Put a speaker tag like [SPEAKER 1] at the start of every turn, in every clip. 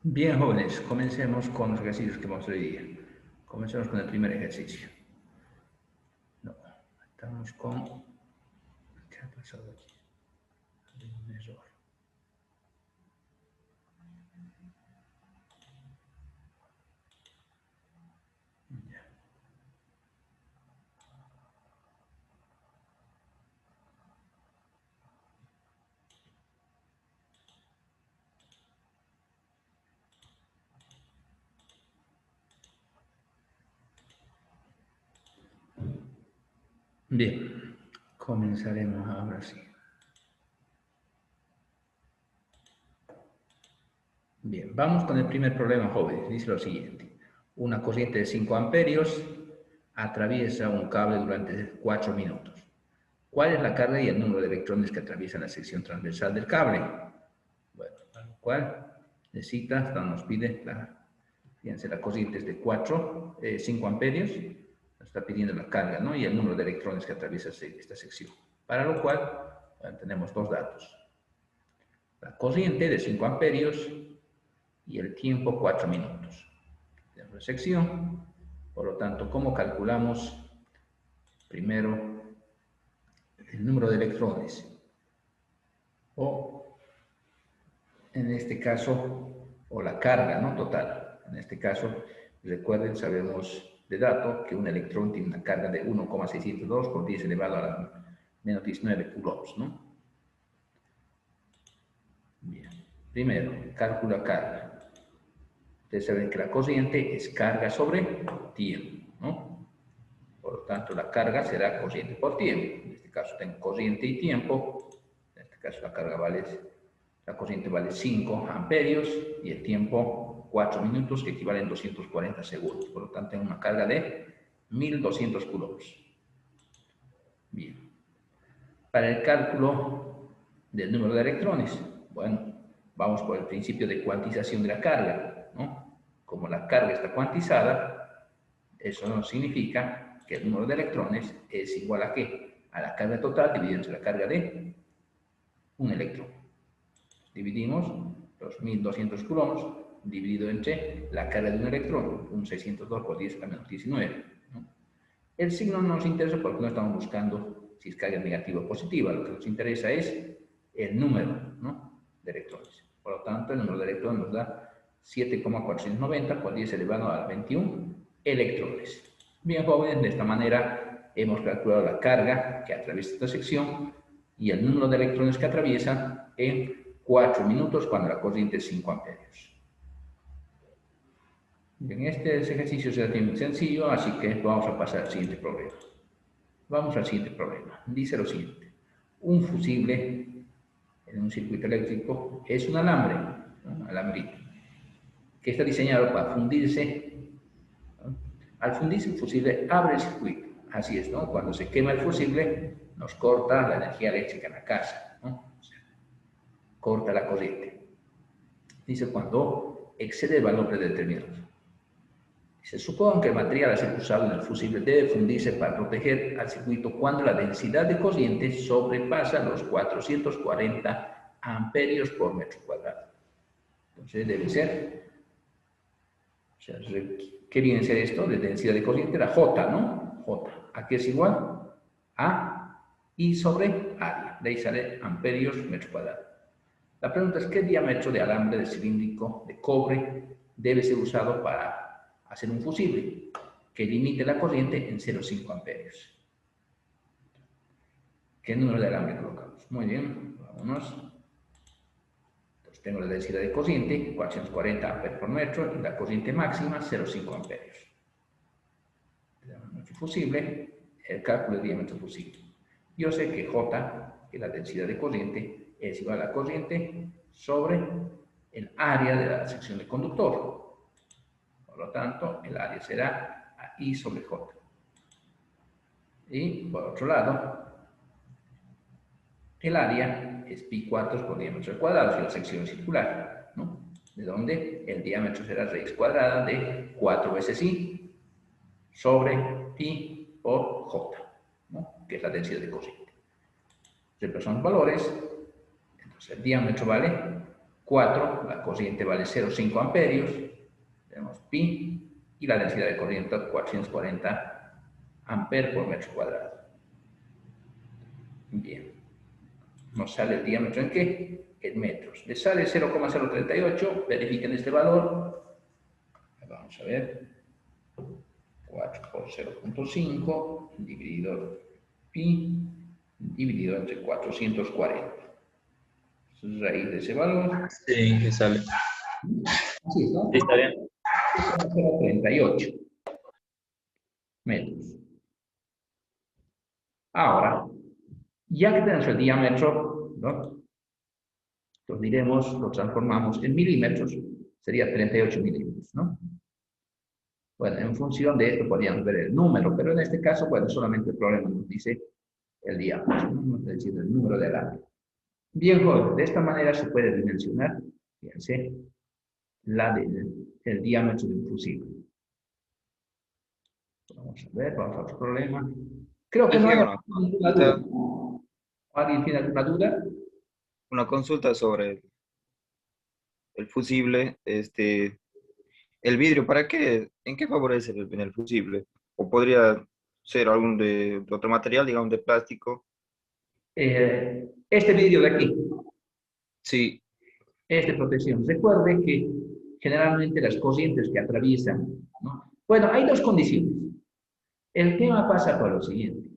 [SPEAKER 1] Bien, jóvenes, comencemos con los ejercicios que vamos a hoy día. Comencemos con el primer ejercicio. No, estamos con... ¿Qué ha pasado aquí? Hay un error. Ya. Bien, comenzaremos ahora sí. Bien, vamos con el primer problema, jóvenes. Dice lo siguiente. Una corriente de 5 amperios atraviesa un cable durante 4 minutos. ¿Cuál es la carga y el número de electrones que atraviesan la sección transversal del cable? Bueno, para lo cual necesita, nos pide fíjense, la corriente es de 5 amperios, nos está pidiendo la carga, ¿no? Y el número de electrones que atraviesa esta sección. Para lo cual, bueno, tenemos dos datos. La corriente de 5 amperios y el tiempo 4 minutos. Tenemos la sección, por lo tanto, ¿cómo calculamos primero el número de electrones? O, en este caso, o la carga, ¿no? Total. En este caso, recuerden, sabemos de dato que un electrón tiene una carga de 1,602 por 10 elevado a la menos 19 coulombs, ¿no? Bien. Primero, cálculo a carga. Ustedes saben que la corriente es carga sobre tiempo, ¿no? Por lo tanto, la carga será corriente por tiempo. En este caso tengo corriente y tiempo. En este caso la corriente vale 5 amperios y el tiempo 4 minutos, que equivalen a 240 segundos. Por lo tanto, tengo una carga de 1200 coulombs. Bien. Para el cálculo del número de electrones, bueno, vamos por el principio de cuantización de la carga, ¿no? Como la carga está cuantizada, eso no significa que el número de electrones es igual a ¿qué? A la carga total dividida entre la carga de un electrón. Dividimos los 1200 coulombs dividido entre la carga de un electrón, un 602 por 10 a la menos 19. ¿No? El signo no nos interesa porque no estamos buscando si es carga negativa o positiva. Lo que nos interesa es el número, ¿no? De electrones. Por lo tanto, el número de electrones nos da 7,490 por 10 elevado a 21 electrones. Bien, jóvenes, de esta manera hemos calculado la carga que atraviesa esta sección y el número de electrones que atraviesa en 4 minutos cuando la corriente es 5 amperios. Bien, este ejercicio será muy sencillo, así que vamos a pasar al siguiente problema. Vamos al siguiente problema. Dice lo siguiente. Un fusible en un circuito eléctrico es un alambre, ¿no? Alambrito, que está diseñado para fundirse, ¿no? Al fundirse el fusible abre el circuito. Así es, ¿no? Cuando se quema el fusible nos corta la energía eléctrica en la casa, ¿no? O sea, corta la corriente. Dice cuando excede el valor predeterminado. Se supone que el material a ser usado en el fusible debe fundirse para proteger al circuito cuando la densidad de corriente sobrepasa los 440 amperios por metro cuadrado. Entonces debe ser, o sea, ¿qué viene a ser esto? De densidad de corriente, la J, ¿no? J. ¿A qué es igual? A I sobre área. De ahí sale amperios metro cuadrado. La pregunta es, ¿qué diámetro de alambre de cilíndrico de cobre debe ser usado para hacer un fusible que limite la corriente en 0,5 amperios? ¿Qué número de alambre colocamos? Muy bien, vámonos. Entonces tengo la densidad de corriente, 440 amperios por metro, y la corriente máxima, 0,5 amperios. Nuestro fusible, el cálculo del diámetro fusible. Yo sé que J, que es la densidad de corriente, es igual a la corriente sobre el área de la sección del conductor. Por lo tanto, el área será I sobre J. Y por otro lado, el área es pi cuartos por diámetro cuadrado, si la sección es circular, ¿no? De donde el diámetro será raíz cuadrada de 4 veces I sobre pi por J, ¿no? Que es la densidad de corriente. Reemplazamos valores, entonces el diámetro vale 4, la corriente vale 0,5 amperios, tenemos pi, y la densidad de corriente 440 amperes por metro cuadrado. Bien, nos sale el diámetro ¿en qué? En metros. Le sale 0,038, verifiquen este valor. Vamos a ver. 4 por 0,5 dividido pi dividido entre 440. Raíz de ese valor.
[SPEAKER 2] Sí, que sale.
[SPEAKER 1] Así es, ¿no?
[SPEAKER 2] Sí, está bien.
[SPEAKER 1] 0,038 metros. Ahora, ya que tenemos el diámetro, ¿no? Lo diremos, lo transformamos en milímetros, sería 38 milímetros, ¿no? Bueno, en función de esto podríamos ver el número, pero en este caso, bueno, solamente el problema nos dice el diámetro, ¿no? Es decir, el número de lápiz. Bien, joven, de esta manera se puede dimensionar, fíjense, el diámetro de un fusible. Vamos a ver, vamos a otro problema. Creo que no hay ninguna duda. ¿Alguien tiene alguna duda?
[SPEAKER 2] Una consulta sobre el fusible, el vidrio, ¿para qué? ¿En qué favorece en el fusible? ¿O podría ser algún de otro material, digamos de plástico?
[SPEAKER 1] Este vidrio de aquí
[SPEAKER 2] Sí,
[SPEAKER 1] es de protección. Recuerde que generalmente las corrientes que atraviesan, ¿no? Bueno, hay dos condiciones. El tema pasa por lo siguiente.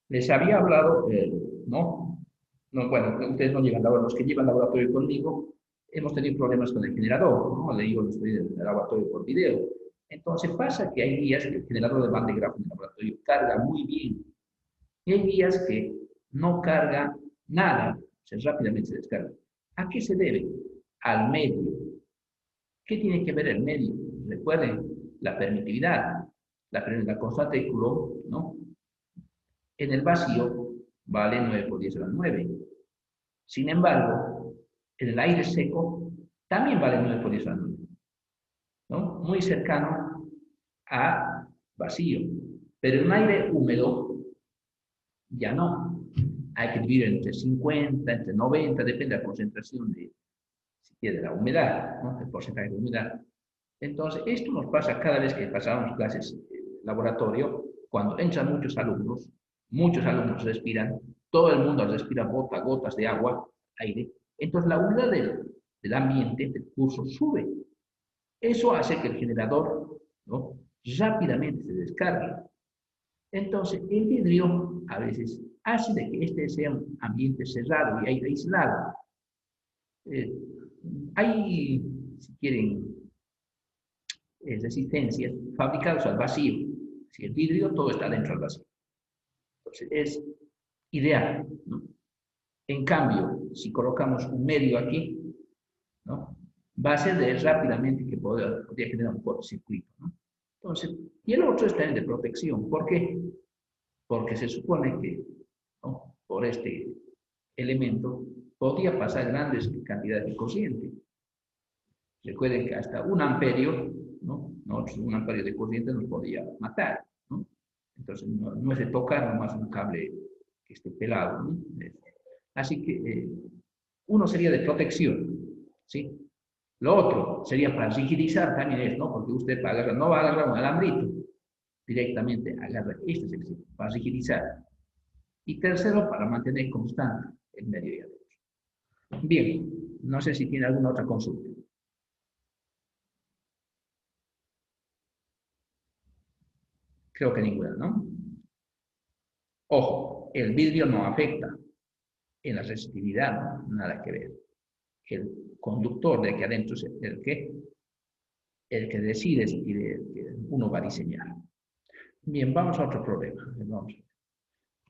[SPEAKER 1] Les había hablado, ¿no? No, bueno, ustedes no llevan laboratorio, los que llevan laboratorio conmigo, hemos tenido problemas con el generador, ¿no? Le digo, estoy en el laboratorio por video. Entonces pasa que hay días que el generador de Van de Graaff en el laboratorio carga muy bien. Y hay días que no carga nada, o sea, rápidamente se descarga. ¿A qué se debe? Al medio. ¿Qué tiene que ver el medio? Recuerden, la permitividad, la constante de Coulomb, ¿no? En el vacío vale 9 por 10 a la 9. Sin embargo, en el aire seco también vale 9 por 10 a la 9, ¿no? Muy cercano a vacío. Pero en un aire húmedo ya no. Hay que dividir entre 50, entre 90, depende de la concentración de la humedad, ¿no? El porcentaje de humedad. Entonces, esto nos pasa cada vez que pasamos clases laboratorio, cuando entran muchos alumnos respiran, todo el mundo respira gotas de agua, aire, entonces la humedad del ambiente, del curso, sube. Eso hace que el generador, ¿no? Rápidamente se descargue. Entonces, el vidrio a veces hace de que este sea un ambiente cerrado y aislado. Eh, hay, si quieren, resistencias fabricadas al vacío. Si el vidrio, todo está dentro del vacío. Entonces, es ideal, ¿no? En cambio, si colocamos un medio aquí, ¿no? Va a ser de rápidamente que podría generar un cortocircuito, ¿no? Entonces, y el otro es también de protección. ¿Por qué? Porque se supone que, ¿no? Por este elemento podría pasar grandes cantidades de corriente. Recuerden que hasta un amperio, ¿no? Nosotros, un amperio de corriente nos podría matar, ¿no? Entonces, no es de tocar nomás un cable que esté pelado, ¿no? Así que uno sería de protección, ¿sí? Lo otro sería para rigidizar también, ¿no? Porque usted agarra, no va a agarrar un alambrito, directamente agarra este sección para rigidizar. Y tercero, para mantener constante el medio y adentro. Bien, no sé si tiene alguna otra consulta. Creo que ninguna, ¿no? Ojo, el vidrio no afecta en la resistividad, ¿no? Nada que ver. El conductor de aquí adentro es el que decide si uno va a diseñar. Bien, vamos a otro problema. Vamos.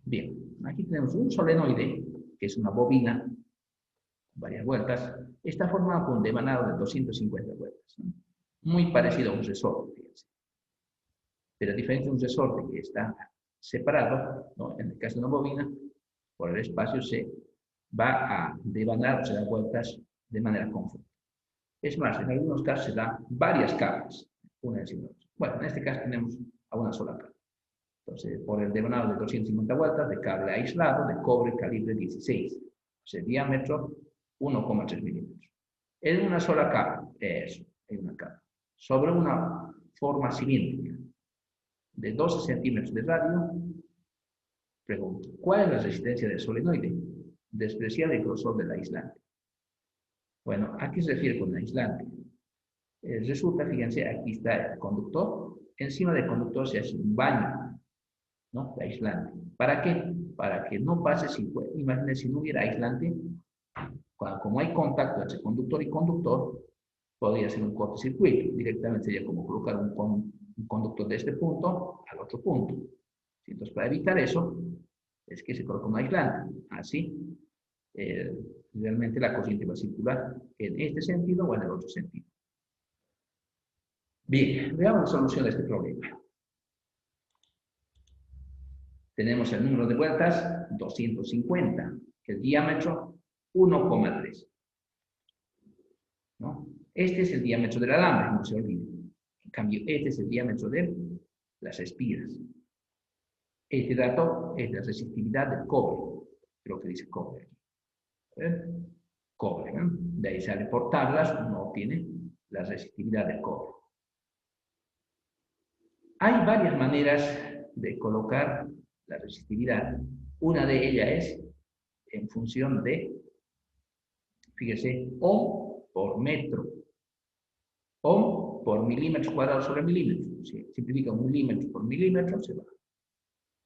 [SPEAKER 1] Bien, aquí tenemos un solenoide, que es una bobina, varias vueltas, está formado por un devanado de 250 vueltas, ¿no? Muy parecido a un resorte, fíjense. Pero a diferencia de un resorte que está separado, ¿no? En el caso de una bobina, por el espacio se va a devanar, o se da vueltas de manera conforme. Es más, en algunos casos se dan varias capas, una encima de otra. Bueno, en este caso tenemos a una sola capa. Entonces, por el devanado de 250 vueltas, de cable aislado, de cobre calibre 16. O sea, diámetro 1,3 milímetros. En una sola capa, eso, en una capa, sobre una forma cilíndrica de 12 centímetros de radio, pregunto, ¿cuál es la resistencia del solenoide? Despreciar el grosor del aislante. Bueno, ¿a qué se refiere con aislante? Resulta, fíjense, aquí está el conductor. Encima del conductor se hace un baño, ¿no? De aislante. ¿Para qué? Para que no pase, imagínense, si no hubiera aislante, como hay contacto entre conductor y conductor, podría ser un cortocircuito. Directamente sería como colocar un conductor de este punto al otro punto. Entonces, para evitar eso, es que se coloca un aislante. Así, realmente la corriente va a circular en este sentido o en el otro sentido. Bien, veamos la solución de este problema. Tenemos el número de vueltas 250, el diámetro 1,3. ¿No? Este es el diámetro del alambre, no se olviden. En cambio, este es el diámetro de las espiras. Este dato es la resistividad del cobre, lo que dice cobre. Cobre, ¿no? De ahí sale por tablas, uno obtiene la resistividad del cobre. Hay varias maneras de colocar la resistividad. Una de ellas es en función de, fíjese, ohm por metro. Ohm por milímetros cuadrados sobre milímetros. Si simplifica un milímetro por milímetro, se va.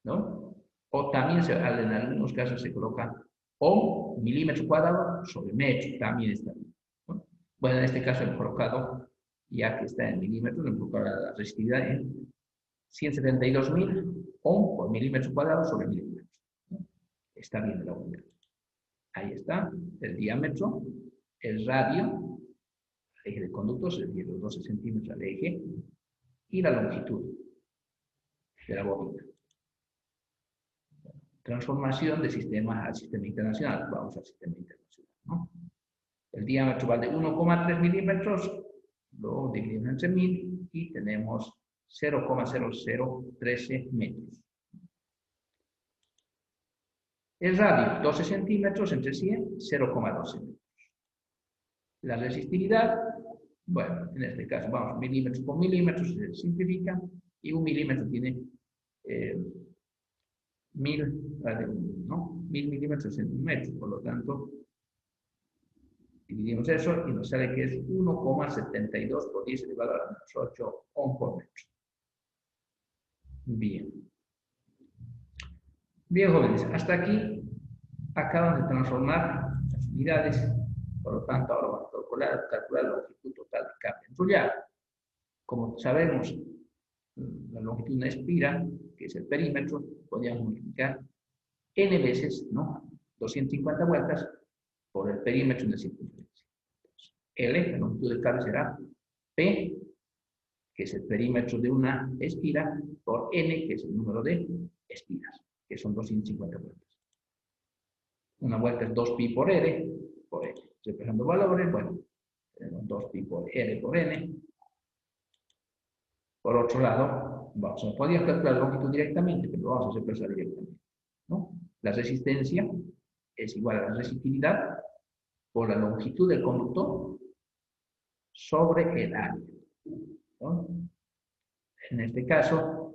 [SPEAKER 1] ¿No? O también en algunos casos se coloca ohm milímetro cuadrado sobre metro. También está bien. ¿No? Bueno, en este caso hemos colocado, ya que está en milímetros, hemos colocado la resistividad en 172.000 ohm por milímetro cuadrado sobre milímetros. ¿No? Está bien la unidad. Ahí está, el diámetro, el radio, el eje del conductor, se refiere los 12 centímetros al eje, y la longitud de la bobina. Transformación de sistema al sistema internacional. Vamos al sistema internacional, ¿no? El diámetro vale 1,3 milímetros, lo dividimos entre 1000 y tenemos 0,0013 metros. El radio, 12 centímetros entre 100, 0,12 metros. La resistividad, bueno, en este caso vamos milímetros por milímetros, se simplifica, y un milímetro tiene 1000 milímetros en un metro, por lo tanto, dividimos eso y nos sale que es 1,72 por 10 elevado a la menos 8 ohm por metro. Bien. Bien, jóvenes, hasta aquí acaban de transformar las unidades, por lo tanto, ahora vamos a calcular la longitud total de cambio enrollado. Como sabemos, la longitud de una espira, que es el perímetro, podríamos multiplicar n veces, ¿no? 250 vueltas por el perímetro de circunferencia. L, la longitud del cable, será P, que es el perímetro de una espira, por N, que es el número de espiras, que son 250 vueltas. Una vuelta es 2pi por R, por N. Reemplazando valores, bueno, tenemos 2pi por R por N. Por otro lado, podríamos calcular la longitud directamente, pero lo vamos a reemplazar directamente, ¿no? La resistencia es igual a la resistividad por la longitud del conductor sobre el área, ¿no? En este caso,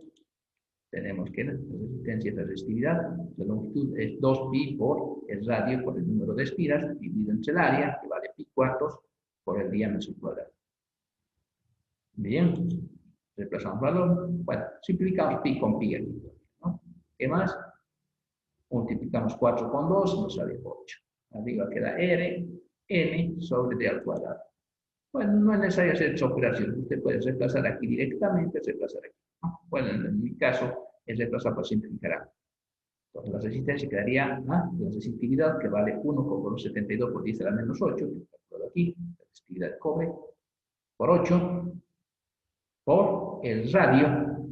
[SPEAKER 1] tenemos que la resistencia es la resistividad, la longitud es 2pi por el radio, por el número de espiras, dividido entre el área, que vale pi cuartos, por el diámetro cuadrado. Bien, reemplazamos valor, bueno, simplificamos pi con pi aquí, ¿no? ¿Qué más? Multiplicamos 4 con 2, nos sale 8. Arriba queda R, N sobre D al cuadrado. Bueno, no es necesario hacer esta operación. Usted puede reemplazar aquí directamente, reemplazar aquí, ¿no? Bueno, en mi caso, es reemplazar por simplificar. Entonces, la resistencia quedaría, la resistividad, que vale 1,72 por 10 a la menos 8, que aquí, la resistividad de cobre, por 8, por el radio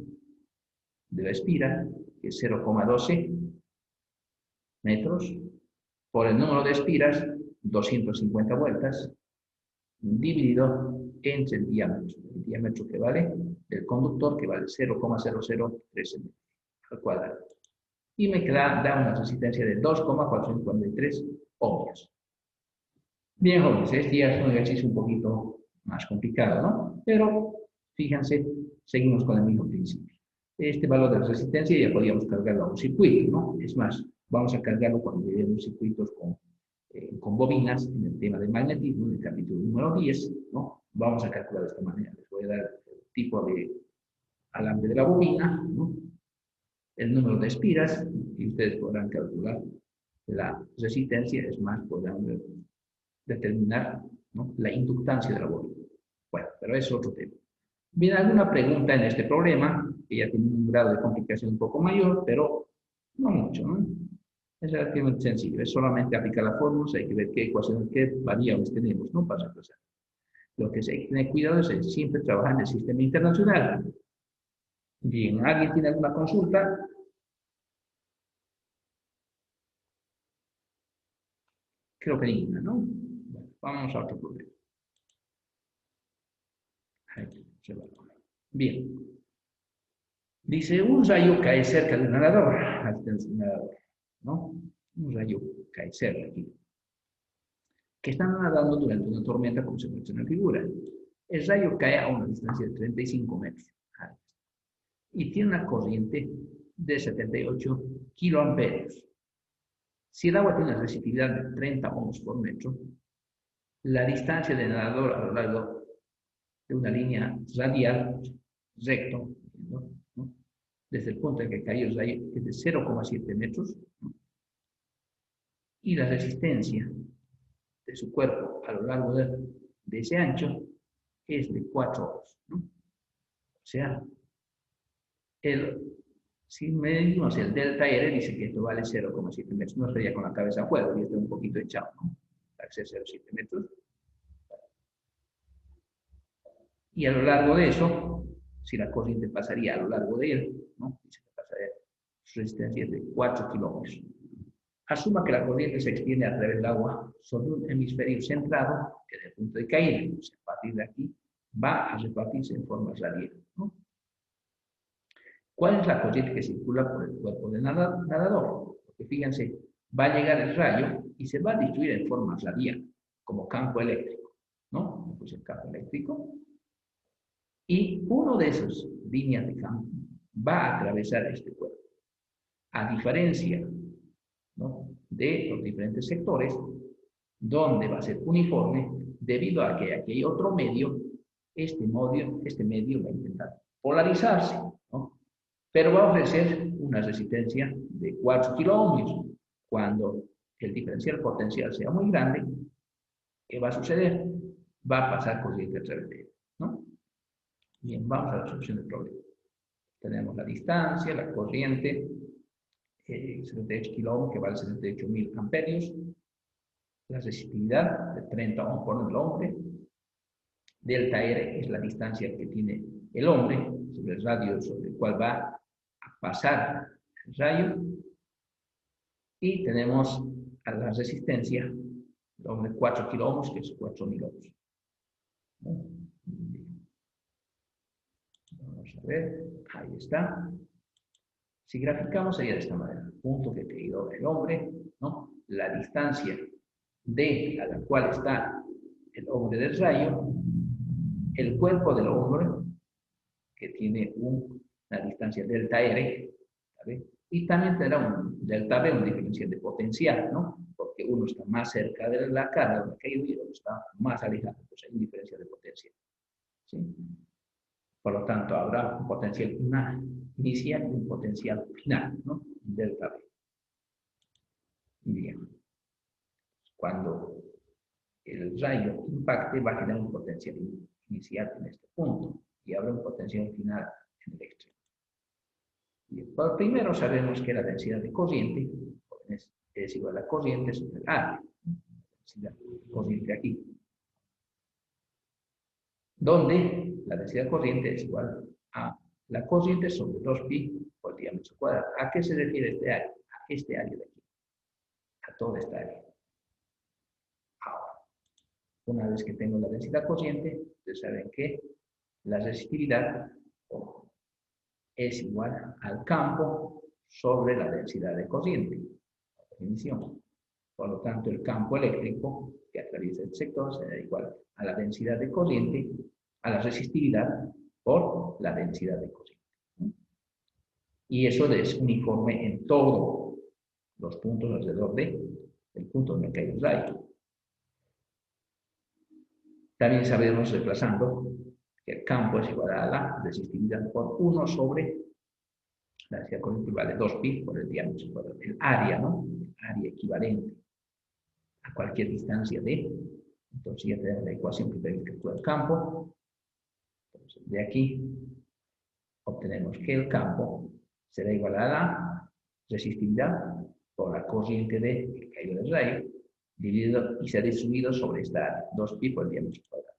[SPEAKER 1] de la espira, que es 0,12 metros, por el número de espiras, 250 vueltas, dividido entre el diámetro que vale del conductor, que vale 0,0013 metros al cuadrado. Y me da una resistencia de 2,443 ohmios. Bien, jóvenes, este ya es un ejercicio un poquito más complicado, ¿no? Pero fíjense, seguimos con el mismo principio. Este valor de resistencia ya podríamos cargarlo a un circuito, ¿no? Es más, vamos a cargarlo cuando llevemos circuitos con bobinas en el tema del magnetismo, en el capítulo número 10, ¿no? Vamos a calcular de esta manera. Les voy a dar el tipo de alambre de la bobina, ¿no? El número de espiras, y ustedes podrán calcular la resistencia, es más, podrán determinar, ¿no?, la inductancia de la bobina. Bueno, pero es otro tema. Bien, alguna pregunta en este problema, que ya tiene un grado de complicación un poco mayor, pero no mucho, ¿no? Es relativamente sencillo, es solamente aplicar la fórmula, hay que ver qué ecuaciones, qué variables tenemos, ¿no? Para reemplazar. Lo que se hay que tener cuidado es siempre trabajar en el sistema internacional. Bien, ¿alguien tiene alguna consulta? Creo que ninguna, ¿no? Bueno, vamos a otro problema. Aquí, se va. Bien. Dice, un rayo cae cerca de un nadador, ¿no? Un rayo cae cerca aquí, que están nadando durante una tormenta, como se muestra en la figura. El rayo cae a una distancia de 35 metros y tiene una corriente de 78 kiloamperios. Si el agua tiene una resistividad de 30 ohms por metro, la distancia del nadador a lo largo de una línea radial recto, ¿no?, desde el punto en que cayó el rayo, es de 0,7 metros, ¿no?, y la resistencia de su cuerpo a lo largo de ese ancho es de 4 ohms, ¿no? O sea, si medimos el delta R, dice que esto vale 0,7 metros. No estaría con la cabeza afuera, y está un poquito echado, ¿no? Para ser 0,7 metros. Y a lo largo de eso, si la corriente pasaría a lo largo de él, ¿no?, dice que pasaría, su resistencia es de 4 kilómetros. Asuma que la corriente se extiende a través del agua sobre un hemisferio centrado, que es el punto de caída. O sea, a partir de aquí va a repartirse en forma radial, ¿no? ¿Cuál es la corriente que circula por el cuerpo del nadador? Porque fíjense, va a llegar el rayo y se va a distribuir en forma radial, como campo eléctrico, ¿no? Pues el campo eléctrico. Y uno de esas líneas de campo va a atravesar este cuerpo. A diferencia, ¿no?, de los diferentes sectores, donde va a ser uniforme, debido a que aquí hay otro medio, este medio va a intentar polarizarse, ¿no?, pero va a ofrecer una resistencia de 4 kiloohmios. Cuando el diferencial potencial sea muy grande, ¿qué va a suceder? Va a pasar corriente a través de él, ¿no? Bien, vamos a la solución del problema. Tenemos la distancia, la corriente, 78 kiloohms, que vale 78.000 amperios, la resistividad de 30 ohms por el hombre, delta R es la distancia que tiene el hombre sobre el radio sobre el cual va a pasar el rayo, y tenemos a la resistencia, el hombre 4 kiloohms, que es 4.000 ohms. Vamos a ver, ahí está. Si graficamos sería de esta manera: el punto que caído el hombre, ¿no?, la distancia a la cual está el hombre del rayo, el cuerpo del hombre, que tiene una distancia delta R, ¿sabe?, y también tendrá un delta V, un diferencial de potencial, ¿no?, porque uno está más cerca de la carga donde ha caído y el otro está más alejado, pues hay un diferencial de potencial, ¿sí? Por lo tanto, habrá un potencial inicial y un potencial final, ¿no?, delta V. Bien. Cuando el rayo impacte, va a generar un potencial inicial en este punto y habrá un potencial final en el extremo. Bien, por primero sabemos que la densidad de corriente es igual a la corriente sobre el área. La corriente aquí, donde la densidad de corriente es igual a la corriente sobre 2pi por diámetro cuadrado. ¿A qué se refiere este área? A este área de aquí, a toda esta área. Ahora, una vez que tengo la densidad corriente, ustedes saben que la resistividad es igual al campo sobre la densidad de corriente. Definición. Por lo tanto, el campo eléctrico que atraviesa el sector será igual a la densidad de corriente, a la resistividad por la densidad de corriente. Y eso es uniforme en todos los puntos alrededor del punto donde cae el rayo. También sabemos, reemplazando, que el campo es igual a la resistividad por 1 sobre la densidad corriente vale 2pi por el diámetro, por el área, ¿no? El área equivalente a cualquier distancia d. Entonces ya tenemos la ecuación que tenemos que calcular el campo. Entonces, de aquí obtenemos que el campo será igual a la resistividad por la corriente d que cayó del rayo, dividido y será distribuido sobre esta área, 2pi por el diámetro cuadrado.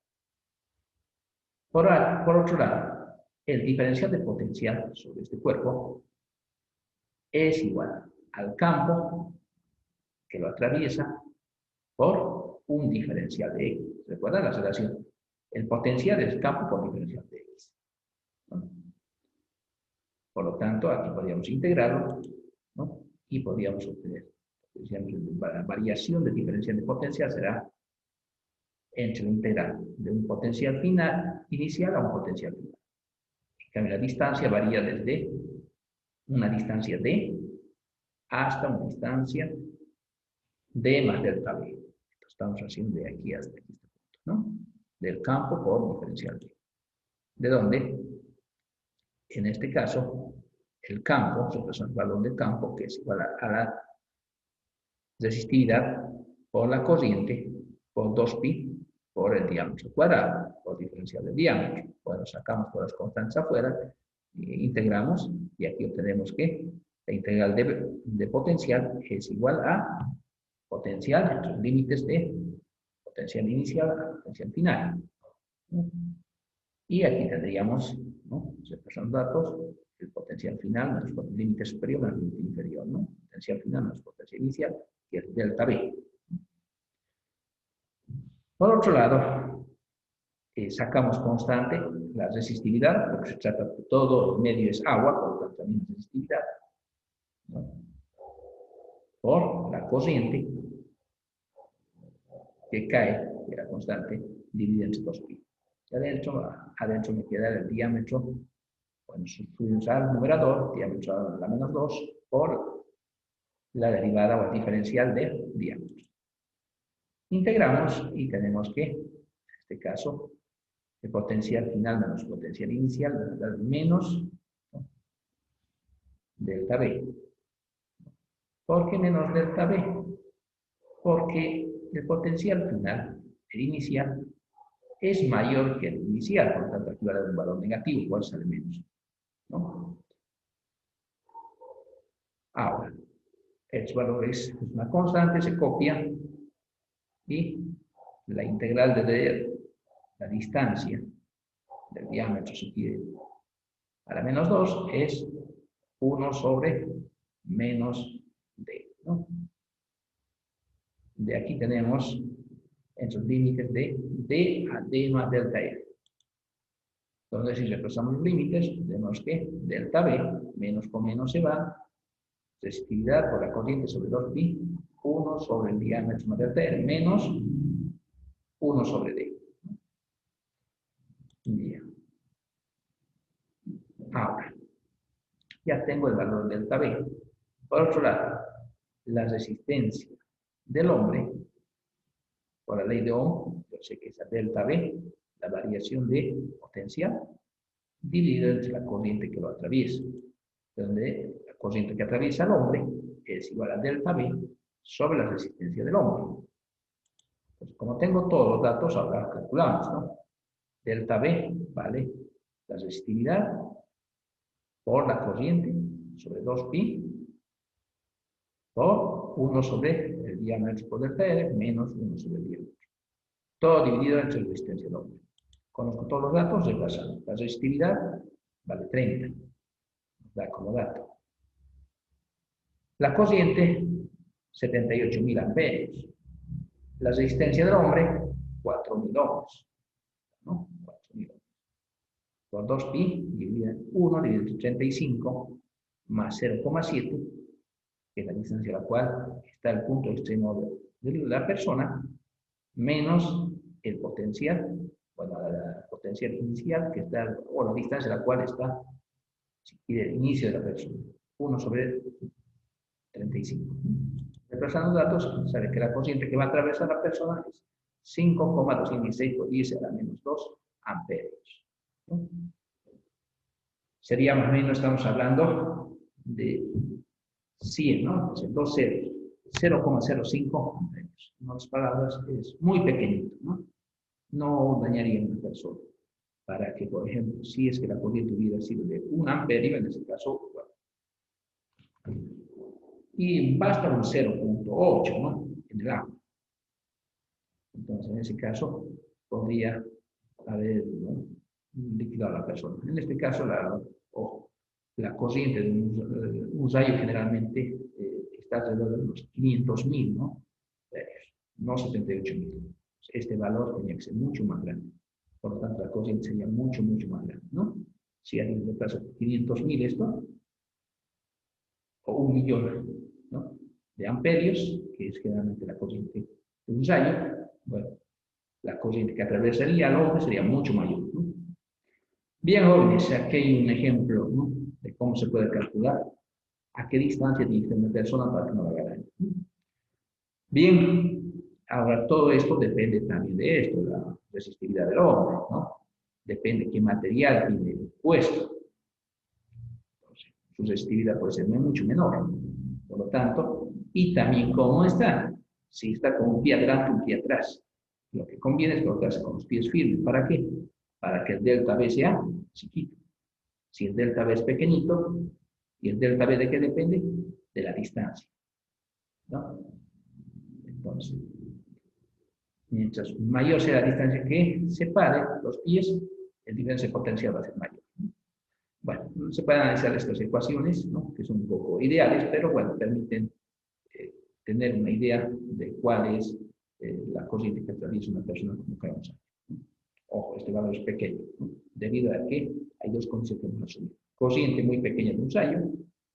[SPEAKER 1] Por otro lado, el diferencial de potencial sobre este cuerpo es igual al campo que lo atraviesa por un diferencial de x. ¿Recuerdan la relación? El potencial es campo por diferencial de x. ¿No? Por lo tanto, aquí podríamos integrarlo, ¿no? Y podríamos obtener la variación de diferencial de potencial será entre la integral de un potencial final inicial a un potencial final. En cambio, la distancia varía desde una distancia d hasta una distancia d más delta b. Estamos haciendo de aquí hasta este punto, ¿no? Del campo por diferencial d. ¿De dónde? En este caso, el campo, se presenta el valor del campo, que es igual a la resistividad por la corriente por 2pi por el diámetro cuadrado, por diferencial del diámetro. Bueno, sacamos todas las constantes afuera, integramos, y aquí obtenemos que la integral de potencial es igual a potencial entre los límites de potencial inicial a potencial final. Y aquí tendríamos, ¿no? Los datos, el potencial final menos el límite superior menos el límite inferior, ¿no? Potencial final menos potencial inicial, que es delta B. Por otro lado, sacamos constante la resistividad, porque se trata de todo el medio es agua, por lo tanto también es resistividad, ¿no? Por la corriente que cae de la constante dividida entre 2pi. Y adentro me queda el diámetro, bueno, sustituimos al numerador, diámetro a la menos 2, por la derivada o el diferencial del diámetro. Integramos y tenemos que, en este caso, el potencial final menos potencial inicial menos, ¿no?, delta B. ¿Por qué menos delta B? Porque el potencial final, el inicial, es mayor que el inicial, por lo tanto aquí va a dar un valor negativo, igual sale menos, ¿no? Ahora, el valor es una constante, se copia, y la integral de la distancia del diámetro, si quiere, a la menos 2 es 1 sobre menos d, ¿no? De aquí tenemos en sus límites de d a d más delta e. Entonces, si reemplazamos los límites, tenemos que delta b, menos con menos se va, resistividad por la corriente sobre 2pi, 1 sobre el diámetro más delta e, menos 1 sobre d. Bien. Ahora, ya tengo el valor delta b. Por otro lado, la resistencia del hombre, por la ley de Ohm, yo sé que es delta B, la variación de potencial, dividida entre la corriente que lo atraviesa, donde la corriente que atraviesa al hombre es igual a delta B sobre la resistencia del hombre. Entonces, como tengo todos los datos, ahora calculamos, ¿no? Delta B vale la resistividad por la corriente sobre 2pi por 1 sobre el diámetro por delta R menos 1 sobre el diámetro. Todo dividido entre la resistencia del hombre. Conozco todos los datos, reemplazando. La resistividad vale 30. Nos da como dato. La corriente, 78.000 amperios. La resistencia del hombre, 4.000 ohms. ¿No? 4.000 ohms. Por 2pi, dividido en 1, dividido entre 35, más 0,7, que es la distancia a la cual está el punto extremo de la persona, menos el potencial, bueno, la potencial inicial, que está, o la distancia a la cual está, si quiere, el inicio de la persona. 1 sobre 35. Reemplazando datos, sabe que la corriente que va a atravesar la persona es 5,216 por 10 a la menos 2 amperios. ¿No? Sería más o menos, estamos hablando de 100, ¿no? Entonces, 2 ceros, 0,05 amperios. En otras palabras, es muy pequeñito, ¿no? No dañaría a una persona. Para que, por ejemplo, si es que la corriente hubiera sido de 1 amperio, en ese caso, bueno, y basta un 0,8, ¿no? En el agua. Entonces, en ese caso, podría haber, ¿no?, liquidado a la persona. En este caso, la corriente de un rayo generalmente está alrededor de unos 500.000, ¿no? No 78.000. Este valor tenía que ser mucho más grande. Por lo tanto, la corriente sería mucho, mucho más grande, ¿no? Si hay en el caso 500.000 esto, o 1.000.000, ¿no?, de amperios, que es generalmente la corriente de un rayo, bueno, la corriente que atravesaría al hombre sería mucho mayor, ¿no? Bien, jóvenes, aquí hay un ejemplo, ¿no?, de cómo se puede calcular a qué distancia tiene que una persona para que no haga daño. Bien, ahora todo esto depende también de esto, la resistividad del hombre, ¿no? Depende qué material tiene puesto. Entonces, su resistividad puede ser mucho menor. Por lo tanto, y también cómo está. Si está con un pie adelante, un pie atrás. Lo que conviene es colocarse con los pies firmes. ¿Para qué? Para que el delta B sea chiquito. Si el delta B es pequeñito, ¿y el delta B de qué depende? De la distancia, ¿no? Entonces, mientras mayor sea la distancia que separe los pies, el diferencia de potencial va a ser mayor. Bueno, se pueden analizar estas ecuaciones, ¿no?, que son un poco ideales, pero bueno, permiten tener una idea de cuál es la corriente que atraviesa una persona como cada uno. Ojo, este valor es pequeño, ¿no?, debido a que hay dos conceptos que hemos asumido. Corriente muy pequeña de un rayo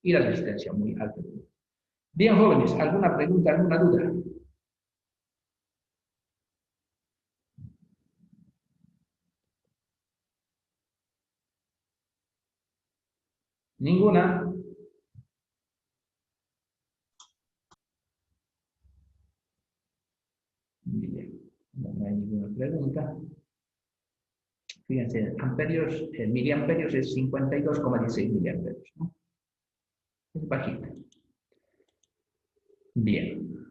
[SPEAKER 1] y la resistencia muy alta de un rayo. Bien, jóvenes, ¿alguna pregunta, alguna duda? ¿Ninguna? Bien, no hay ninguna pregunta. Fíjense, amperios, miliamperios es 52,16 miliamperios, ¿no? Es bajita. Bien.